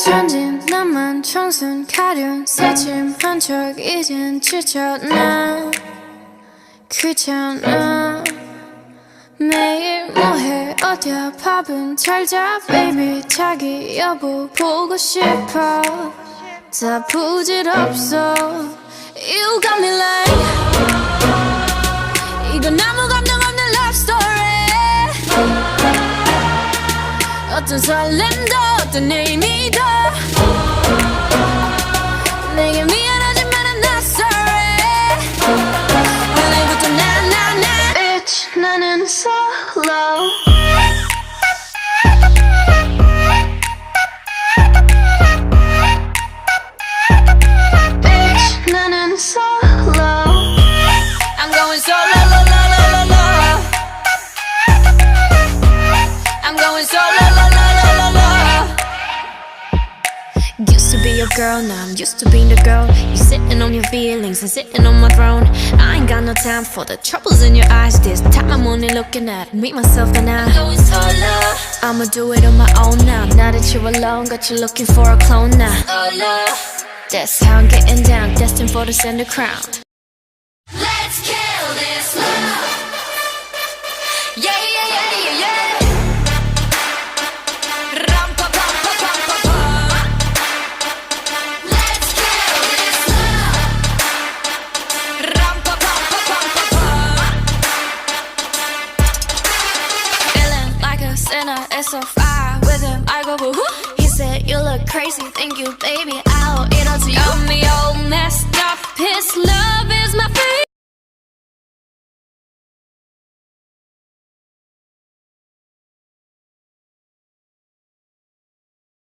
천진 나만 청순 가련 새침한 척 이젠 지쳤나 귀찮아 매일 뭐해 어디야 밥은 잘자 baby 자기 여보 보고 싶어 다 부질없어 You got me like 이건 아무 감정 없는 love story 어떤 설렘도 어떤 의미도 내게 미안하지만 I'm not sorry 오늘부터 나 Bitch 나는 solo Bitch 나는 solo I'm going solo la la la la la I'm going solo la la la la la Used to be your girl, now I'm used to being the girl. You sitting on your feelings and sitting on my throne. I ain't got no time for the troubles in your eyes. This time I'm only looking at me, myself and I. I'ma do it on my own now. Now that you're alone, got you looking for a clone now. That's how I'm getting down, destined for the center crown. Let's kill this love. Yeah, yeah, yeah, yeah, yeah. It's so fire with him, I go woo. He said you look crazy, thank you baby, I'll eat all to you. I'm me all messed up, his love is my favorite.